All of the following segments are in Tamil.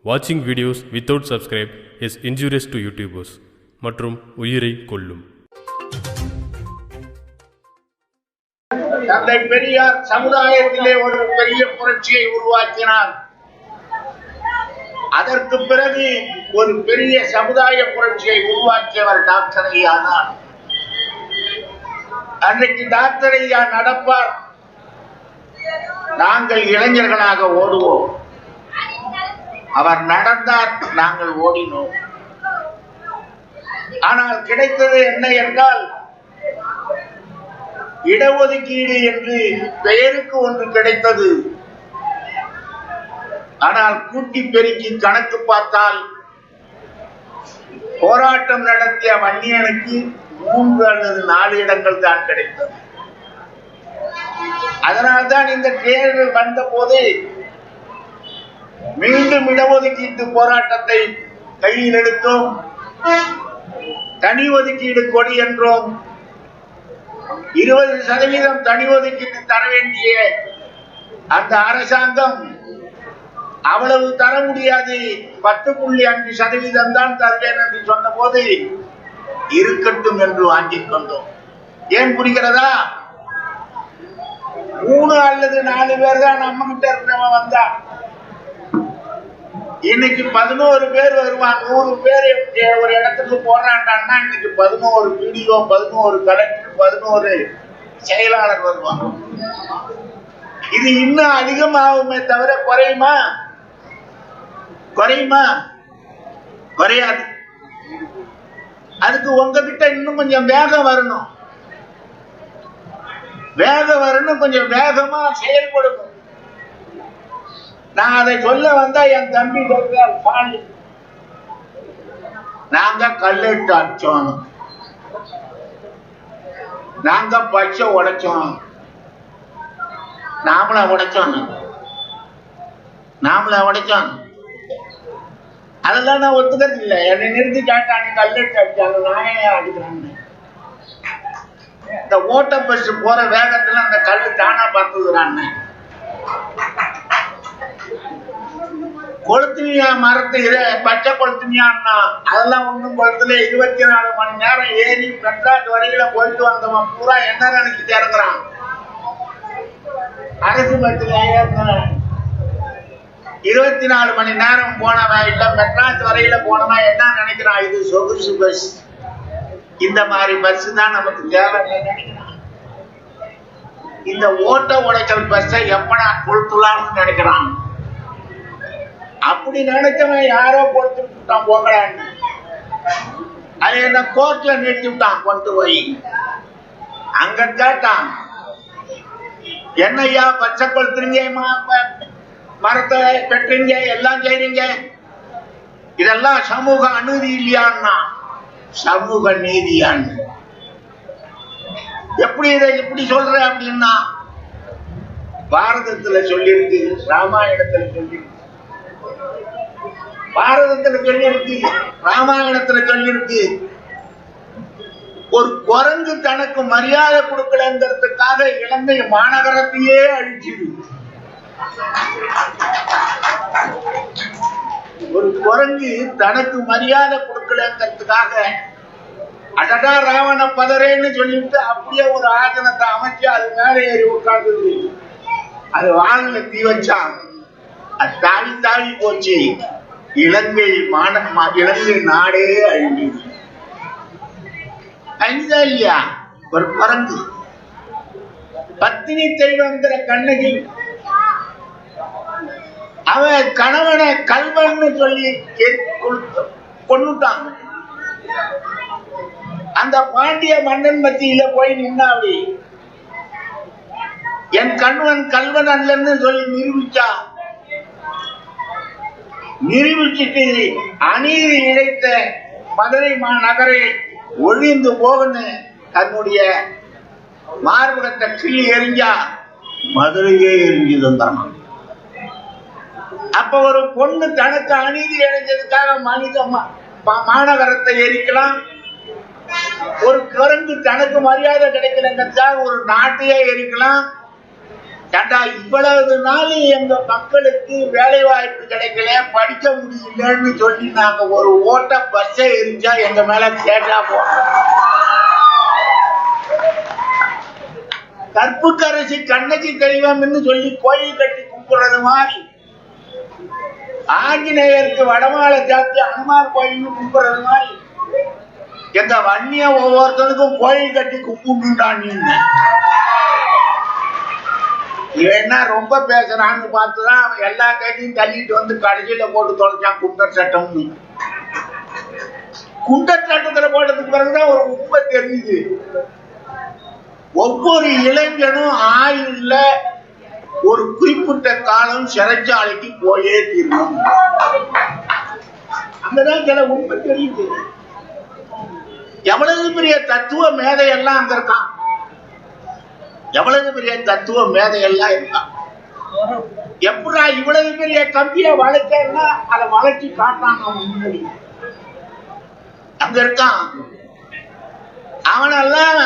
Watching videos without subscribe is injurious to YouTubers மற்றும் உயிரை கொல்லும். தந்தை பெரியார் சமுதாயத்திலே ஒரு பெரிய புரட்சியை உருவாக்கினார். அதற்கு பிறகு ஒரு பெரிய சமுதாய புரட்சியை உருவாக்கியவர் டாக்டர் ஐயா தான். அன்றைக்கு டாக்டர் ஐயா நடப்பார், நாங்கள் இளைஞர்களாக ஓடுவோம். அவர் நடந்தார், நாங்கள் ஓடினோம். ஆனால் கிடைத்தது என்ன என்றால், இடஒதுக்கீடு என்று பெயருக்கு ஒன்று கிடைத்தது. ஆனால் கூட்டி பெருக்கி கணக்கு பார்த்தால் போராட்டம் நடத்திய வன்னியனுக்கு 3 அல்லது 4 இடங்கள் தான் கிடைத்தது. அதனால்தான் இந்த தேர்தல் வந்த போது மீண்டும் இடஒதுக்கீட்டு போராட்டத்தை கையில் எடுத்தோம். தனி ஒதுக்கீடு கொடி என்றோம். 20% தனி ஒதுக்கீட்டு தர வேண்டிய அந்த அரசாங்கம் அவ்வளவு தர முடியாது, 10.5% தான் தருவேன் என்று சொன்ன போது இருக்கட்டும் என்று வாங்கிக் கொண்டோம். ஏன் புரிகிறதா? 3 அல்லது 4 பேர் தான் நம்ம கிட்ட இருந்தவன் வந்தா. இன்னைக்கு 11 பேர் வருவான். 100 பேர் ஒரு இடத்துக்கு போறான்டான்னா இன்னைக்கு 11 பிடிஓ, 11 கலெக்டர், 11 செயலாளர் வருவாங்க. இது இன்னும் அதிகமாகுமே தவிர குறையுமா? குறையாது. அதுக்கு உங்ககிட்ட இன்னும் கொஞ்சம் வேகம் வரணும். கொஞ்சம் வேகமா செயல்படணும். நான் அதை சொல்ல வந்தா என் தம்பி சொல்றார், நாங்க கல்லிட்டு அடிச்சோம், நாங்க பச்சை உடைச்சோம், நாமள உடைச்சோம். அதெல்லாம் நான் ஒத்துக்கிறது இல்லை. என்னை நிறுத்தி காட்டா, நீ கல்லிட்டு அடிச்சாங்க, நானே அடிக்கிறான்னு. இந்த ஓட்ட பஸ் போற வேகத்துல அந்த கல்லு தானா பார்த்துக்கிறான்னு. கொளுத்துனியா மரத்து பச்சை கொளுத்துனியான்னா அதெல்லாம் ஒண்ணும் கொளுத்துல. 24 மணி நேரம் ஏறி மெட்ராஸ் வரையில போயிட்டு வந்தவன் பூரா என்ன நினைச்சிட்டு இறங்குறான்? அரசு பஸ்ல ஏறினவன் 24 மணி நேரம் போனவன் இல்ல மெட்ராஸ் வரையில போனவன் என்ன நினைக்கிறான்? இது சொகுசு பஸ், இந்த மாதிரி பஸ் தான் நமக்கு தேவை நினைக்கிறான். இந்த ஓட்ட உடைச்சல் பஸ்ஸை எப்படா கொளுத்துலாம்னு நினைக்கிறான். அப்படி நினைச்சவன் யாரோ கொடுத்துட்டான் போங்கடான்னு. அது என்ன கோர்ட்ல நிறுத்தி விட்டான் கொண்டு போய். அங்க கேட்டான், என்னையா பச்சை கொளுத்துறீங்க, மரத்தை பெற்றீங்க, எல்லாம் செய்றீங்க, இதெல்லாம் சமூக அநீதி இல்லையான்னா? சமூக நீதியான்னு. எப்படி இதை இப்படி சொல்ற அப்படின்னா, பாரதத்துல சொல்லியிருக்கு, ராமாயணத்துல சொல்லியிருக்கு, பாரதத்துல சொல்லியிருக்கு, ராமாயணத்துல சொல்லியிருக்கு. ஒரு குரங்கு தனக்கு மரியாதை கொடுக்கலங்கிறதுக்காக இலங்கை மாநகரத்தையே அழிச்சிடு. ஒரு குரங்கு தனக்கு மரியாதை கொடுக்கலங்கிறதுக்காக அடடா ராவண பதறேன்னு சொல்லிட்டு அப்படியே ஒரு ஆசனத்தை அமைச்சு அது மேலே ஏறி உட்கார்ந்தது. அது வாழல தீ வச்சான், அது தாவி போச்சு. இலங்கை நாடே அழிஞ்சது. அழிஞ்சா இல்லையா? ஒரு குரங்கு. பத்தினி தெய்வங்கிற கண்ணகி அவன் கணவனை கல்வன்னு சொல்லி கொன்னுட்டான். அந்த பாண்டிய மன்னன் மத்தியில போய் நின்னாவி, என் கணவன் கல்வன் அல்லன்னு சொல்லி நிரூபிச்சா. நிரூபிச்சுட்டு அநீதி இழைத்த மதுரை மாநகரை ஒழிந்து போகன்னு தன்னுடைய மார்பகத்தை கிள்ளி எரிஞ்சா, மதுரையே எரிஞ்சு தந்தான். அப்ப ஒரு பொண்ணு தனக்கு அநீதி இழைஞ்சதுக்காக மாநகரத்தை எரிக்கலாம். ஒரு குரங்கு தனக்கு மரியாதை கிடைக்கலங்கிறதுக்காக ஒரு நாட்டையே எரிக்கலாம். ஏண்டா இவ்வளவு நாள் எங்க மக்களுக்கு வேலை வாய்ப்பு கிடைக்கல, படிக்க முடியலன்னு சொல்லி நாங்க ஒரு ஓட்ட பஸ்ஸை எரிஞ்சா எங்க மேல கேட்டா போறோம். கற்புக்கரசி கண்ணகி தெய்வம்னு சொல்லி கோயில் கட்டி கும்பிடுறது மாதிரி, ஆஞ்சநேயருக்கு வடமாலை சாத்தி அனுமார் கோயில் கும்பிடுறது மாதிரி எங்க வன்னிய ஒவ்வொருத்தருக்கும் கோயில் கட்டி கும்பிட்டுட்டான். என்ன ரொம்ப பேசுறான்னு பார்த்துதான் அவன் எல்லா கையும் தள்ளிட்டு வந்து கடைசியில போட்டு தொலைச்சான் குண்டர் சட்டம்னு. குண்டர் சட்டத்துல போட்டதுக்கு பிறகுதான் ஒரு உண்மை தெரியுது. ஒவ்வொரு இளைஞனும் ஆயுள்ல ஒரு குறிப்பிட்ட காலம் சிறைச்சாலைக்கு போயே தீரணும். அங்கதான் சில உண்மை தெரியுது. எவ்வளவு பெரிய தத்துவ மேதையெல்லாம் அங்க இருக்கான், எவ்வளவு பெரிய தத்துவ மேதையெல்லாம் இருக்கான். எப்படா இவ்வளவு பெரிய கம்பிய வளைச்சா அதை வளைச்சு காட்டான் முன்னாடி அங்க இருக்கான். அவனெல்லாம்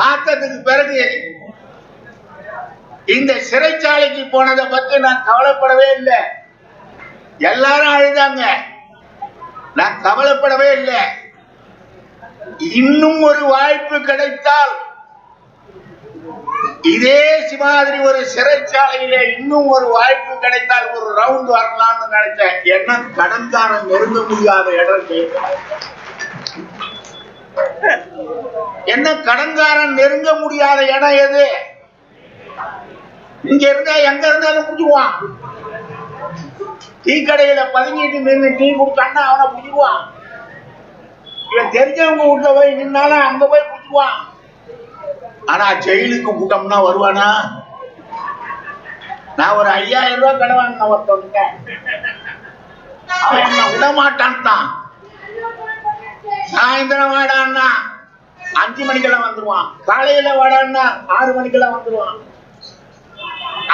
பார்த்ததுக்கு பிறகு இந்த சிறைச்சாலைக்கு போனதை பத்தி நான் கவலைப்படவே இல்லை. எல்லாரும் அழுதாங்க, நான் கவலைப்படவே இல்லை. இன்னும் ஒரு வாய்ப்பு கிடைத்தால் இதே சிவாதிரி ஒரு சிறைச்சாலையில இன்னும் ஒரு வாய்ப்பு கிடைத்தால் ஒரு ரவுண்ட் வரலாம்னு நினைச்சேன். என்ன கடன்காரன் நெருங்க முடியாத இடம் என்ன கடன்காரன் நெருங்க முடியாத இடம் எது? இங்க இருந்தா எங்க இருந்தாலும் புடிச்சுக்குவான். டீ கடையில பதுங்கிட்டு நின்று டீ குடிச்சான்னா அவனை புடிச்சுக்குவான். இவன் தெரிஞ்சவங்க வீட்டுல போய் நின்னாலும் அங்க போய் புடிச்சுக்குவான். ஆனா ஜெயிலுக்கு கூட்டம்னா வருவானா? நான் ஒரு 5000 ரூபாய் கடை வாங்கின ஒருத்தவங்க, அவன் என்ன விடமாட்டான் தான். சாயந்தரம் வாடான்னா 5 மணிக்கெல்லாம் வந்துருவான், காலையில வாடான்னா 6 மணிக்கெல்லாம் வந்துருவான்.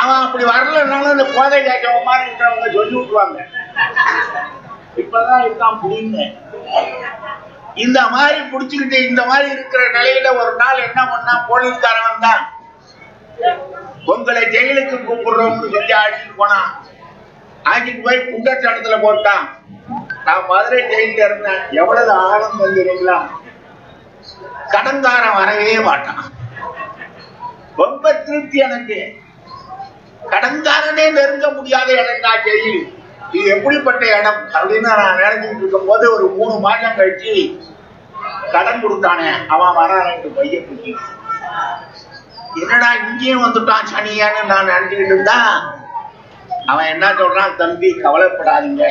அவன் அப்படி வரலன்னாலும் இந்த போதை கேட்கவ மாதிரி இருக்கிறவங்க சொல்லி விட்டுருவாங்க, இப்பதான் இருக்கான் புரியுங்க. இந்த மாதிரி புடிச்சுக்கிட்டு இந்த மாதிரி இருக்கிற நிலையில ஒரு நாள் என்ன பண்ணா, போலீஸ்காரன் தான் உங்களை ஜெயிலுக்கு கூப்பிடுறோம்னு சொல்லி அழைச்சிட்டு போனான். அழைச்சிட்டு போய் குண்டச்சாட்டத்துல போட்டான். நான் மதுரை ஜெயில இருந்தேன். எவ்வளவு ஆனந்தம் தெரியுங்களா? கடன்காரன் வரவே மாட்டான். ரொம்ப திருப்தி எனக்கு. கடன்காரனே நெருங்க முடியாத இடம் தான் ஜெயில். இது எப்படிப்பட்ட இடம் அப்படின்னு நான் நினைச்சுட்டு இருக்கும் போது ஒரு 3 மாசம் கழிச்சு கடன் கொடுத்தானே அவன் வரான்னு பைய குட்டி, என்னடா இங்கேயும் வந்துட்டான் சனியான்னு நான் நினைச்சுக்கிட்டு இருந்தா, அவன் என்ன சொல்றான், தம்பி கவலைப்படாதீங்க,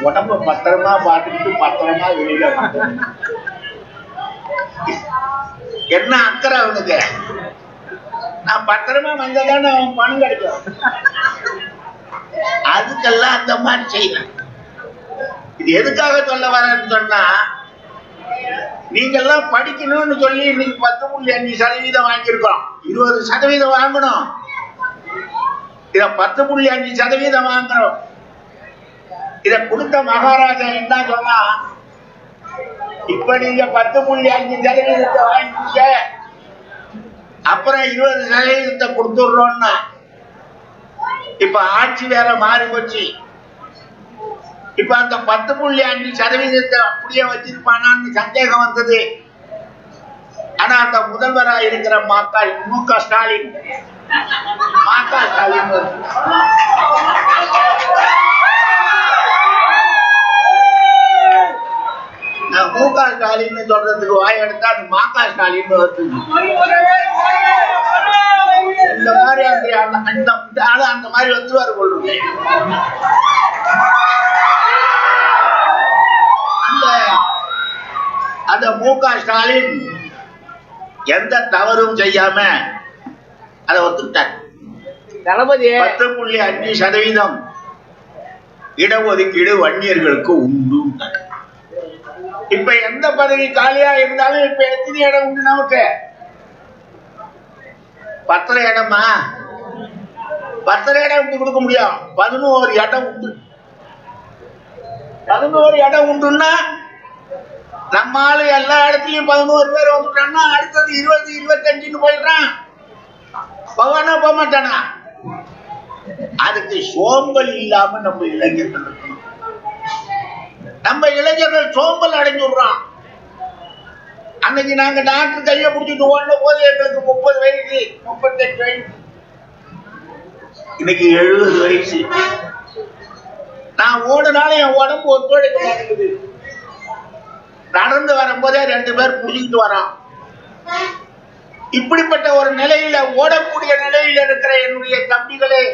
உடம்ப பத்திரமா பார்த்துக்கிட்டு பத்திரமா வெளியில வந்து. என்ன அக்கறை அவனுக்கு? நான் பத்திரமா வந்ததானே அவன் பணம் கிடைக்கும். அதுக்கெல்லாம் அந்த மாதிரி செய்வேன். இது எதுக்காக சொல்ல வரேன்னு சொன்னா, நீங்கெல்லாம் படிக்கணும்னு சொல்லி இன்னைக்கு 10.5% வாங்கியிருக்கிறோம். 20% வாங்கணும். இத 10.5% வாங்குறோம். இத கொடுத்த மகாராஜா என்ன சொன்னா, இப்ப நீங்க 10.5% வாங்கிக்க, அப்புறம் 20% கொடுத்துடுறோம்னா. இப்ப ஆட்சி வேற மாறி போச்சு. இப்ப அந்த 10.5% அப்படியே வச்சிருப்பானான்னு சந்தேகம் வந்தது. ஆனா அந்த முதல்வரா இருக்கிற மு.க. ஸ்டாலின் மு.க. ஸ்டாலின் சொல்றதுக்கு வாய் எடுத்தா அது ம.க. ஸ்டாலின் வருது. இந்த மாதிரி அந்த மாதிரி வந்துருவாரு கொள்ளுங்க. அந்த மு.க. ஸ்டாலின் எந்த தவறும் செய்யாம அதை ஒத்துக்கிட்டார். 10.5% இடஒதுக்கீடு வன்னியர்களுக்கு உண்டு. இப்ப எந்த பதவி காலியா இருந்தாலும் இப்ப எத்தனை இடம் உண்டு நமக்கு? 10 இடமா? 10 இடம் உண்டு கொடுக்க முடியும். 11 இடம் உண்டு. 11 இடம் உண்டுன்னா நம்மால எல்லா இடத்துலயும் 11 பேர் வந்துட்டான்னா அடுத்தது 20, 25 போயிடுறான். போவானா போக மாட்டானா? அதுக்கு சோம்பல் இல்லாம நம்ம இளைஞர்கள் இருக்கணும். நம்ம இளைஞர்கள் சோம்பல் அடைஞ்சுடுறான். அன்னைக்கு நாங்க டாக்டர் கையை பிடிச்சிட்டு ஓடின போது எங்களுக்கு 30 வயசு 38 வயசு, இன்னைக்கு 70 வயசு. நான் ஓடுனால என் உடம்பு ஒத்துழைக்க மாட்டேங்குது. நடந்து வரும்போதே 2 பேர் புடிச்சிட்டு வரான். இப்படிப்பட்ட ஒரு நிலையில, ஓடக்கூடிய நிலையில இருக்கிற என்னுடைய தம்பிகளே,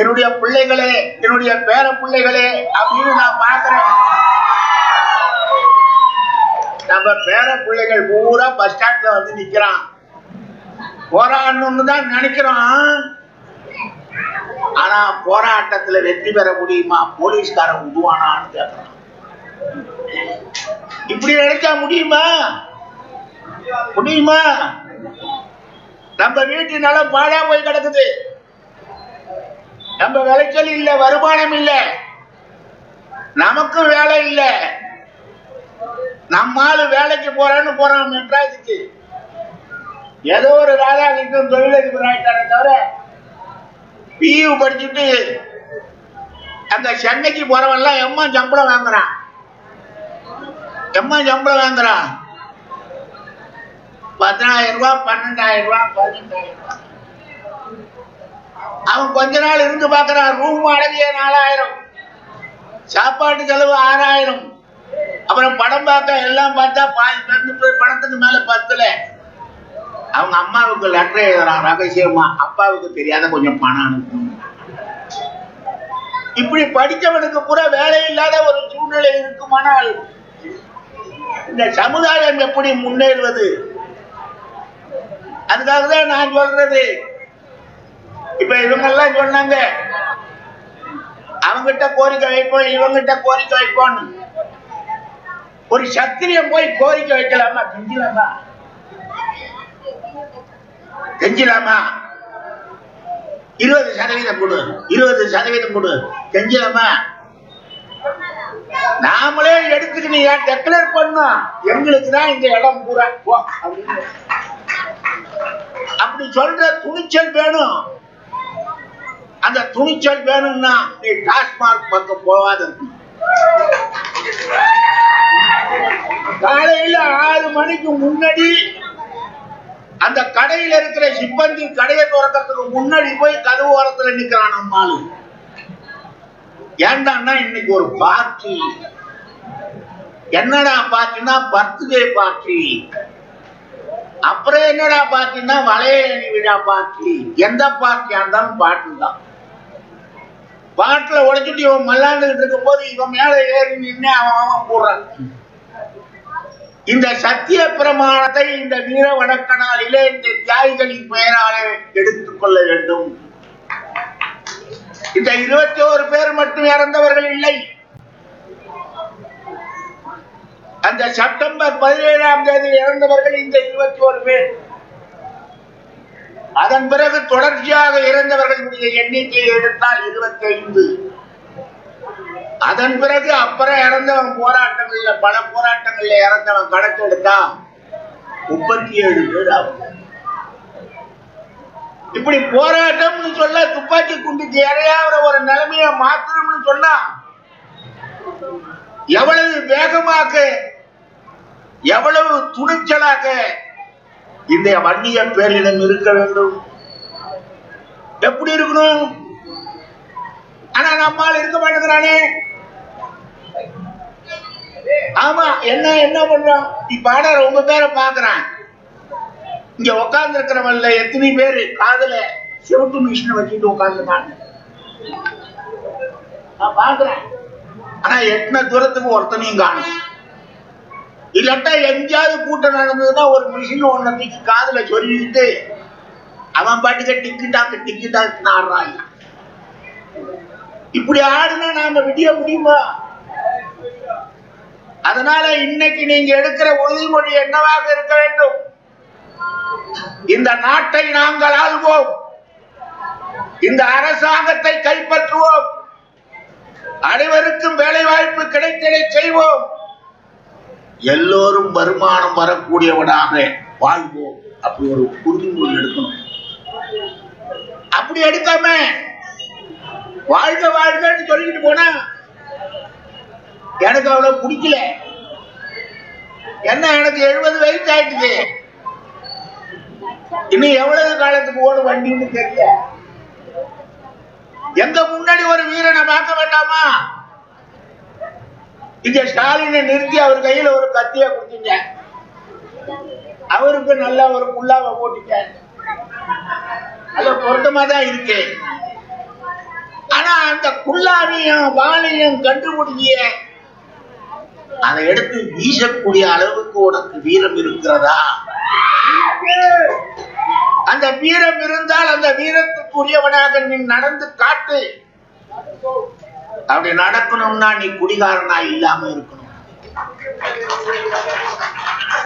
என்னுடைய பிள்ளைகளே, என்னுடைய பேர பிள்ளைகளே அப்படின்னு நான் பாக்குறேன். நம்ம பேர பிள்ளைகள் பூரா பஸ் ஸ்டாண்ட்ல வந்து நிக்கிறான். போராடணும்னு தான் நினைக்கிறோம். ஆனா போராட்டத்துல வெற்றி பெற முடியுமா? போலீஸ்காரன் உருவானான்னு கேட்கிறான். இப்படி நினைச்சா முடியுமா? முடியுமா? நம்ம வீட்டு நிலம் பாழா போய் கிடக்குது. நம்ம விளைச்சல் இல்ல, வருமானம் இல்ல, நமக்கும் வேலை இல்ல. நம்மால வேலைக்கு போறான்னு போறான் மெட்ராஸுக்கு. ஏதோ ஒரு ராதாகிருஷ்ணன் தொழிலதிபர் ஆயிட்டாரே தவிர, பியூ படிச்சுட்டு அந்த சென்னைக்கு போறவெல்லாம் எம்மா சம்பளம் வாங்குறான். எம்மா சம்பளம் வாங்குறான் 10,000 ரூபாய், 12,000 ரூபாய், 15,000 ரூபாய். அவன் கொஞ்ச நாள் இருந்து பாக்குறான். ரூம் வாடகையே 4,000, சாப்பாட்டு செலவு 6,000. அப்புறம் படம் பார்க்க எல்லாம் பார்த்தா பணத்துக்கு மேல 10ல. அவங்க அம்மாவுக்கு லெட்டர் எழுதுறான் ரகசியமா, அப்பாவுக்கு தெரியாத கொஞ்சம் பணம் அனுப்பணும். இப்படி படித்தவனுக்கு கூட வேலை இல்லாத ஒரு சூழ்நிலை இருக்குமானால் இந்த சமுதாயம் எப்படி முன்னேறுவது? அதுக்காக தான் நான் சொல்றது. இப்ப இவங்க எல்லாம் சொன்னாங்க, அவங்கிட்ட கோரிக்கை வைப்போம், இவங்கிட்ட கோரிக்கை வைப்போம். ஒரு சத்திரியம் போய் கோரிக்கை வைக்கலாமா? கெஞ்சலாமா? கெஞ்சலாமா? 20% கொடு, 20% கொடு, கெஞ்சலாமா? நாமளே எடுத்துக்கிட்டு ஏன் டெக்ளேர் பண்ணோம், எங்களுக்கு தான் இந்த இடம் பூரா அப்படி சொல்ற துணிச்சல் வேணும். அந்த துணிச்சல் வேணும்னா நீ டாஸ்மாக் பக்கம் போவாத. காலையில 6 மணிக்கு முன்னாடி அந்த கடையில இருக்கிற சிப்பந்தி கடையை திறக்கிறதுக்கு முன்னாடி போய் கதவு ஓரத்துல நிக்கிறான் நம்மாலு. ஏண்டான்னா இன்னைக்கு ஒரு பார்ட்டி. என்னடா பார்ட்டினா பர்த்டே பார்ட்டி. அப்புறம் என்னடா பார்ட்டினா வளையணி விழா பார்ட்டி. எந்த பார்ட்டியா இருந்தாலும் பாட்டு தான். பாட்டுல உடைச்சிட்டு இவன் மல்லாண்டுகிட்டு இருக்கும் போது இவன் மேல ஏறி நின்று அவன் போடுறான். இந்த சத்திய பிரமாணத்தை இந்த வீர வணக்க நாளிலே இந்த தியாகிகளின் பெயராலே எடுத்துக்கொள்ள வேண்டும். இந்த 21 பேர் மட்டும் இறந்தவர்கள் இல்லை. அந்த செப்டம்பர் 17ஆம் தேதி இறந்தவர்கள் இந்த 21 பேர். அதன் பிறகு தொடர்ச்சியாக இறந்தவர்களுடைய எண்ணிக்கையை எடுத்தால் 25. அதன் பிறகு அப்புறம் இறந்தவன் போராட்டங்கள்ல, பல போராட்டங்கள்ல இறந்தவன் கணக்கு எடுத்தா 37 பேர் ஆகும். இப்படி போராட்டம்னு சொல்ல துப்பாக்கி குண்டுக்கு இறையாகிற ஒரு நிலைமையை மாற்றணும்னு சொன்னா எவ்வளவு வேகமாக, எவ்வளவு துணிச்சலாக இந்த வன்னிய பேரிடம் இருக்க வேண்டும், எப்படி இருக்கணும். ஆனா நம்மால் இருக்க மாட்டேங்கிறானே. ஆமா, என்ன பண்றோம்? இப்ப ரொம்ப பேரை பாக்குறான். இங்க உட்கார்ந்து இருக்கிறவன்ல எத்தனை பேரு காதுல செவுட்டு மிஷினை வச்சுட்டு உட்கார்ந்துருக்காங்க நான் பாக்குறேன். ஆனா எத்தனை தூரத்துக்கு ஒருத்தனையும் காணும். இல்லாட்டா எங்கேயாவது கூட்டம் நடந்ததுன்னா ஒரு மிஷின் ஒன்னத்துக்கு காதுல சொல்லிக்கிட்டு அவன் பாட்டுக்க டிக்கெட்டாக்கு ஆடுறாங்க. இப்படி ஆடுனா நாம விடிய முடியுமா? அதனால இன்னைக்கு நீங்க எடுக்கிற உறுதிமொழி என்னவாக இருக்க வேண்டும்? இந்த நாட்டை நாங்கள் ஆள்வோம், இந்த அரசாங்கத்தை கைப்பற்றுவோம், அனைவருக்கும் வேலை வாய்ப்பு கிடைத்ததை செய்வோம், எல்லோரும் வருமானம் வரக்கூடியவனாக வாழ்வோம். அப்படி ஒரு உறுதிமொழி எடுக்கணும். அப்படி எடுக்காம வாழ்க வாழ்கன்னு சொல்லிட்டு போனா எனக்கு அவ்வளவு பிடிக்கல. என்ன, எனக்கு 70 வயசு ஆயிடுது, இன்னும் எவ்வளவு காலத்துக்கு ஓடு வண்டின்னு தெரியல. எங்க முன்னாடி ஒரு வீரனை பார்க்க வேண்டாமா? இங்க ஸ்டாலினை நிறுத்தி அவர் கையில ஒரு கத்திய கொடுத்தீங்க, அவருக்கு நல்ல ஒரு புல்லாவை போட்டுங்க, அது பொருத்தமா தான் இருக்கு. ஆனா அந்த குல்லாவையும் வாளையும் கண்டுபிடிச்சிய அதை எடுத்து வீசக்கூடிய அளவுக்கு உனக்கு வீரம் இருக்கிறதா? அந்த வீரம் இருந்தால் அந்த வீரத்துக்குரியவனாக நீ நடந்து காட்டு. அப்படி நடக்கணும்னா நீ குடிகாரனா இல்லாம இருக்கணும்,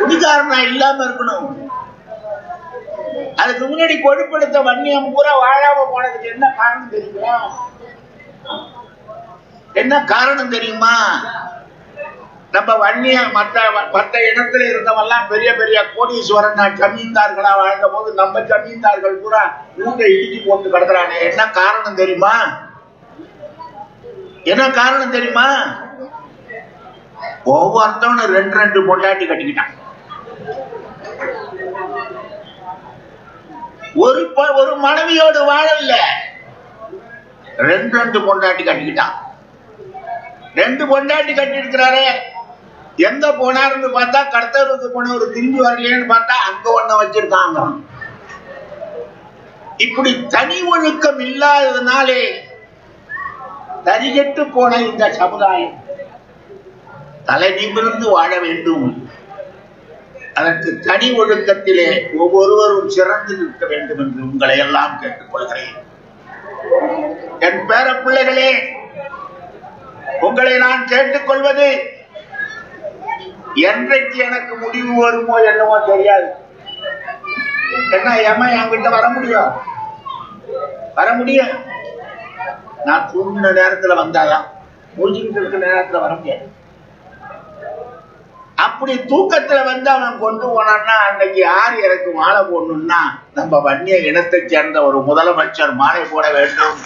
குடிகாரனா இல்லாம இருக்கணும். அதுக்கு முன்னாடி கொடுப்படுத்த வன்னியம் பூரா வாழாம போனதுக்கு என்ன காரணம் தெரியுமா? என்ன காரணம் தெரியுமா? நம்ம வன்னிய மற்ற இடத்துல இருந்தவெல்லாம் பெரிய பெரிய கோடீஸ்வரன் ஜமீன்தார்களா வாழ்ந்த போது நம்ம ஜமீன்தார்கள் பூரா ஊரை இடிச்சு போட்டு கிடக்குறாங்க. என்ன காரணம் தெரியுமா? என்ன காரணம் தெரியுமா? ஒவ்வொருத்தவனும் 2 பொண்டாட்டி கட்டிக்கிட்டான். ஒரு மனைவியோடு வாழல, 2 பொண்டாட்டி கட்டிக்கிட்டான். 2 பொண்டாட்டி கட்டி இருக்கிறாரு. எங்க போனாருன்னு பார்த்தா கடத்தருக்கு போனவர் திரும்பி வரலையேன்னு பார்த்தா அங்க ஒண்ண வச்சிருக்காங்க. இப்படி தனி ஒழுக்கம் இல்லாததுனாலே தரிகட்டு போன இந்த சமுதாயம் தலை நிமிர்ந்து வாழ வேண்டும். அதற்கு தனி ஒழுக்கத்திலே ஒவ்வொருவரும் சிறந்து நிற்க வேண்டும் என்று உங்களை எல்லாம் கேட்டுக்கொள்கிறேன். என் பேர பிள்ளைகளே, உங்களை நான் கேட்டுக்கொள்வது, என்றைக்கு எனக்கு முடிவு வருமோ என்னவோ தெரியாது. என்ன ஏமா என்கிட்ட வர முடியும்? வர முடியும். நான் தூங்கின நேரத்துல வந்தாதான், மூச்சுக்கிட்டு இருக்கிற நேரத்துல வர முடியாது. அப்படி தூக்கத்துல வந்து அவன் கொண்டு போனான்னா அன்னைக்கு யார் எனக்கு மாலை போடணும்னா நம்ம வன்னிய இனத்தை சேர்ந்த ஒரு முதலமைச்சர் மாலை போட வேண்டும்.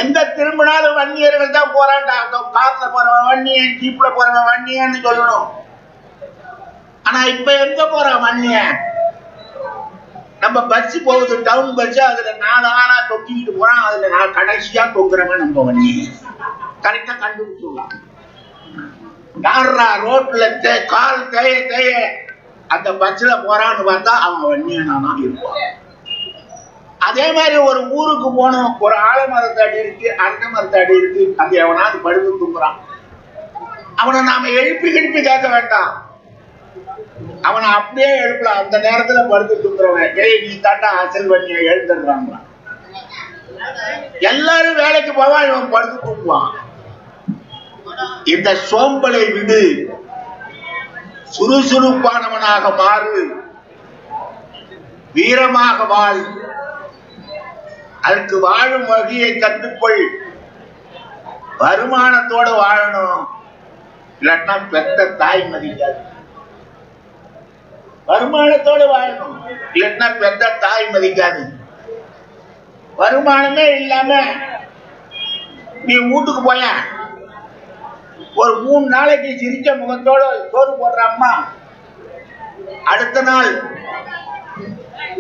எங்க திரும்பினாலும் வன்னியர்கள் தான் போறாண்டா. கார்ல போறவன் வன்னியன், ஜீப்ல போறவன் வன்னியன்னு சொல்லணும். ஆனா இப்ப எங்க போறான் வன்னிய? நம்ம பஸ் போகுது, டவுன் பஸ், அதுல 4 ஆளா தொக்கிட்டு போறான், அதுல நான் கடைசியா தொங்குறவன் நம்ம வன்னிய. கரெக்டா கண்டுபிடிச்சுடலாம். யாரா ரோட்ல கால் தேய தேய அந்த பஸ்ல போறான்னு பார்த்தா அவன் வன்னியனா இருப்பான். அதே மாதிரி ஒரு ஊருக்கு போனோம், ஒரு ஆலமரத்தடி இருக்கு, அரண்ட மரத்தடி இருக்கு, அங்க எவனாவது படுத்து தூங்குறான். அவனை நாம எழுப்பி கேட்க வேண்டாம், அவனை அப்படியே எழுப்பலாம். அந்த நேரத்துல படுத்து தூங்குறவன் நீ தாண்டா அசல் வன்னிய எழுந்துடுறாங்க. எல்லாரும் வேலைக்கு போவான், இவன் படுத்து தூங்குவான். இந்த சோம்பலை விடு, சுறுசுறுப்பானவனாக மாறு, வீரமாக வாழ். அதுக்கு வாழும் வகையை கற்றுக்கொள். வருமானத்தோட வாழணும், இல்லன்னா பெத்த தாய் மதிக்காது. வருமானத்தோட வாழணும், இல்லன்னா பெத்த தாய் மதிக்காது. வருமானமே இல்லாம நீ வீட்டுக்கு போய ஒரு 3 நாளைக்கு சிரிச்ச முகத்தோட சோறு போடுற அம்மா, அடுத்த நாள்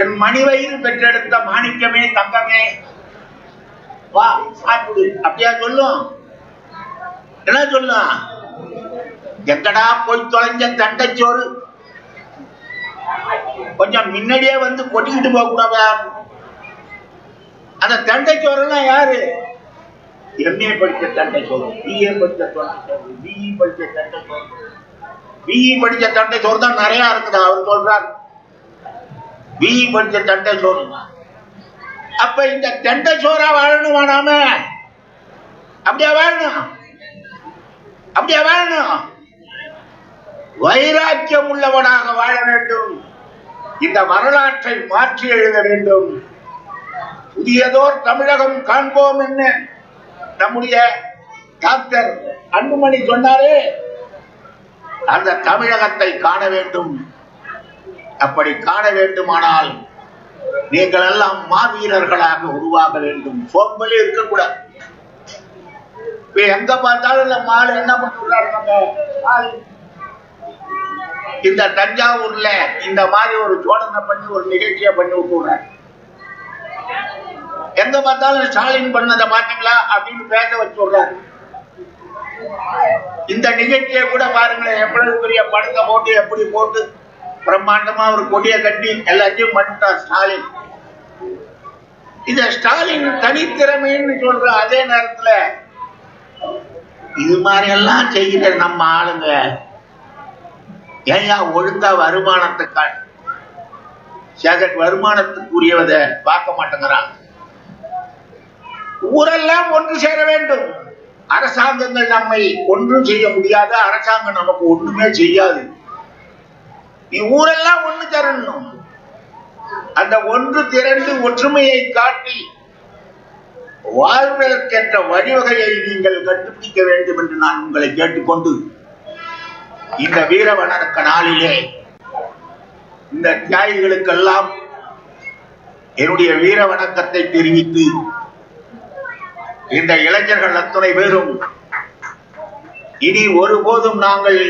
என் மணிவயிறு பெற்றெடுத்த மாணிக்கமே தங்கமே வா சாப்பிடு அப்படியா சொல்லும்? என்ன சொல்லும்? எங்கடா போய் தொலைஞ்ச தண்டைச்சோறு, கொஞ்சம் முன்னாடியே வந்து கொட்டிக்கிட்டு போக கூடாதா? அந்த தண்டைச்சோறுலாம் யாரு? எம்ஏ படிச்ச தண்டைச்சோறு, பிஏ படிச்ச தண்டைச்சோறு, பிஇ படிச்ச தண்டைச்சோறு. பிஇ படிச்ச தண்டைச்சோறு தான் நிறைய இருக்குது. அவர் சொல்றார் பிஇ படிச்ச தண்டைச்சோறு. அப்ப இந்த தண்டைச்சோறா வாழணும் வேணாம? அப்படியா வாழணும்? அப்படியா வாழணும்? வைராக்கியம் உள்ளவனாக வாழ வேண்டும். இந்த வரலாற்றை மாற்றி எழுத வேண்டும். புதியதோர் தமிழகம் காண்போம் என்ன நம்முடைய டாக்டர் அன்புமணி சொன்னாரே, அந்த தமிழகத்தை காண வேண்டும். அப்படி காண வேண்டுமானால் நீங்கள் எல்லாம் மாவீரர்களாக உருவாக வேண்டும். சோம்பலே இருக்கக்கூடாது. எங்க பார்த்தாலும் நம்ம ஆள் என்ன பண்ணுறாங்க, இந்த தஞ்சாவூர்ல இந்த மாதிரி ஒரு சோதனை பண்ணி ஒரு நிகழ்ச்சியை பண்ணி விட்டுறாங்க. எங்க பார்த்தாலும் ஸ்டாலின் பண்ணதை பாத்தீங்களா அப்படின்னு பேச வச்சுடுறாரு. இந்த நிகழ்ச்சியை கூட பாருங்களேன், எவ்வளவு பெரிய படத்தை போட்டு எப்படி போட்டு பிரம்மாண்டமா ஒரு கொடியை கட்டி எல்லாத்தையும் பண்ணிட்டார் ஸ்டாலின். இத ஸ்டாலின் தனித்திறமைன்னு சொல்ற அதே நேரத்துல இது மாதிரி எல்லாம் செய்கிற நம்ம ஆளுங்க ஏன் ஒழுங்கா வருமானத்துக்குரியவதை பார்க்க மாட்டேங்கிறாங்க. ஊரெல்லாம் ஒன்று சேர வேண்டும். அரசாங்கங்கள் நம்மை ஒன்றும் செய்ய முடியாத, அரசாங்கம் நமக்கு ஒண்ணுமே செய்யாது. நீ ஊரெல்லாம் ஒன்று திரணும். அந்த ஒன்று திரண்டு ஒற்றுமையை காட்டி வாழ்வதற்கேற்ற வழிவகையை நீங்கள் கண்டுபிடிக்க வேண்டும் என்று நான் உங்களை கேட்டுக்கொண்டு, இந்த வீர வணக்க நாளிலே இந்த தியாகிகளுக்கெல்லாம் என்னுடைய வீர வணக்கத்தை தெரிவித்து, இந்த இளைஞர்கள் அத்துணை பேரும் இனி ஒருபோதும் நாங்கள்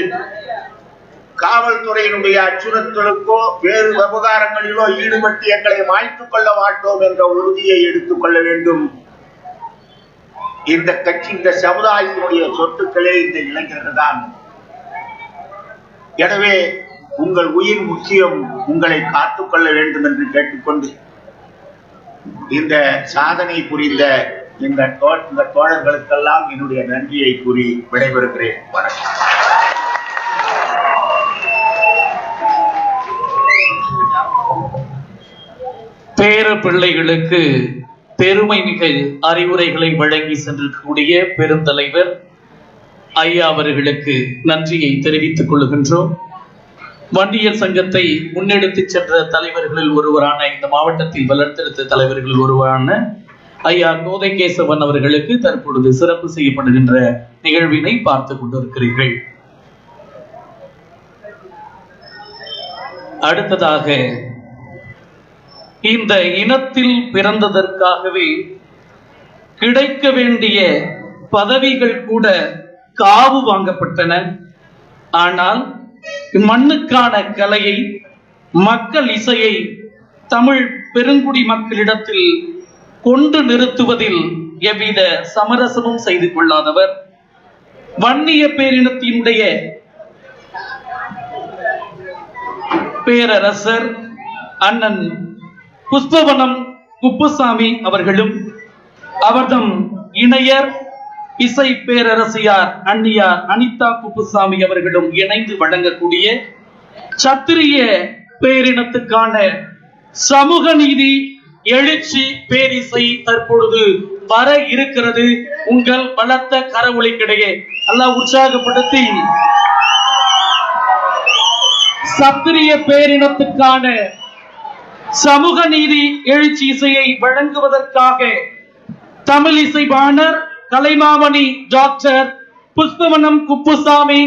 காவல்துறையினுடைய அச்சுறுத்தலுக்கோ வேறு விவகாரங்களிலோ ஈடுபட்டு எங்களை மாய்த்துக் கொள்ள மாட்டோம் என்ற உறுதியை எடுத்துக் கொள்ள வேண்டும். இந்த கட்சி, இந்த சமுதாயத்தினுடைய சொத்துக்களே இந்த இளைஞர்கள் தான். எனவே உங்கள் உயிர் முக்கியம், உங்களை காத்துக்கொள்ள வேண்டும் என்று கேட்டுக்கொண்டு, இந்த சாதனை புரிந்த இந்த தோழர்களுக்கெல்லாம் என்னுடைய நன்றியை கூறி விடைபெறுகிறேன். வணக்கம். பேர பிள்ளைகளுக்கு பெருமை மிகு அறிவுரைகளை வழங்கி சென்றிருக்கக்கூடிய பெருந்தலைவர் ஐயா அவர்களுக்கு நன்றியை தெரிவித்துக் கொள்கின்றோம். வன்னியர் சங்கத்தை முன்னெடுத்து சென்ற தலைவர்களில் ஒருவரான, இந்த மாவட்டத்தில் வளர்த்தெடுத்த தலைவர்களில் ஒருவரான ஐயா கோதைகேசவன் அவர்களுக்கு தற்பொழுது சிறப்பு செய்யப்படுகின்ற நிகழ்வினை பார்த்துக் கொண்டிருக்கிறீர்கள். அடுத்ததாக, இந்த இனத்தில் பிறந்ததற்காகவே கிடைக்க வேண்டிய பதவிகள் கூட காவு வாங்கப்பட்டன. ஆனால் மண்ணுக்கான கலையை, மக்கள் இசையை தமிழ் பெருங்குடி மக்களிடத்தில் கொண்டு நிறுத்துவதில் எவ்வித சமரசமும் செய்து கொள்ளாதவர் வன்னிய பேரினத்தினுடைய பேரரசர் அண்ணன் புஷ்பவனம் குப்புசாமி அவர்களும், அவர்தம் இணையர் இசை பேரரசியார் அன்னியார் அனிதா குப்புசாமி அவர்களும் இணைந்து வழங்கக்கூடிய சத்திரிய பேரினத்துக்கான சமூக நீதி எழுச்சி பேரிசை தற்பொழுது வர இருக்கிறது. உங்கள் பலத்த கரவொலிக்கிடையே அல்லாஹ் உற்சாகப்படுத்தி சத்திரிய பேரினத்துக்கான சமூக நீதி எழுச்சி இசையை வழங்குவதற்காக தமிழ் இசை பாணர் கலைமாமணி டாக்டர் புஷ்பவனம் குப்புசாமி,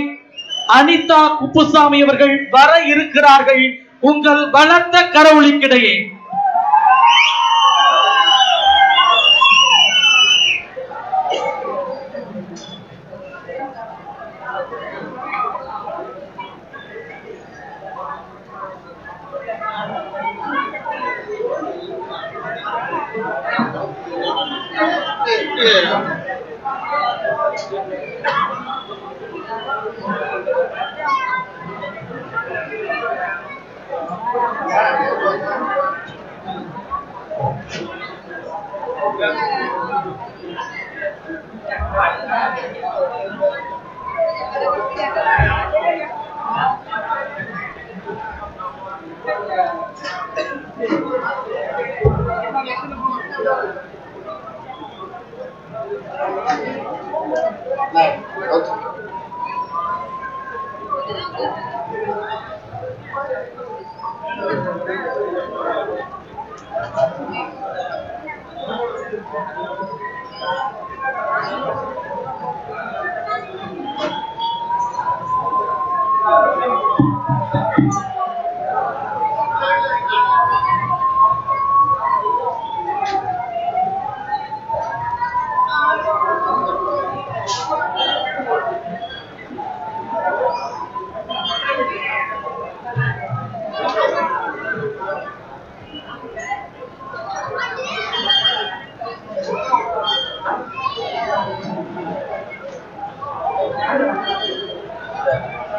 அனிதா குப்புசாமி அவர்கள் வர இருக்கிறார்கள். உங்கள் பலத்த கரவொலிக்கிடையே Hello.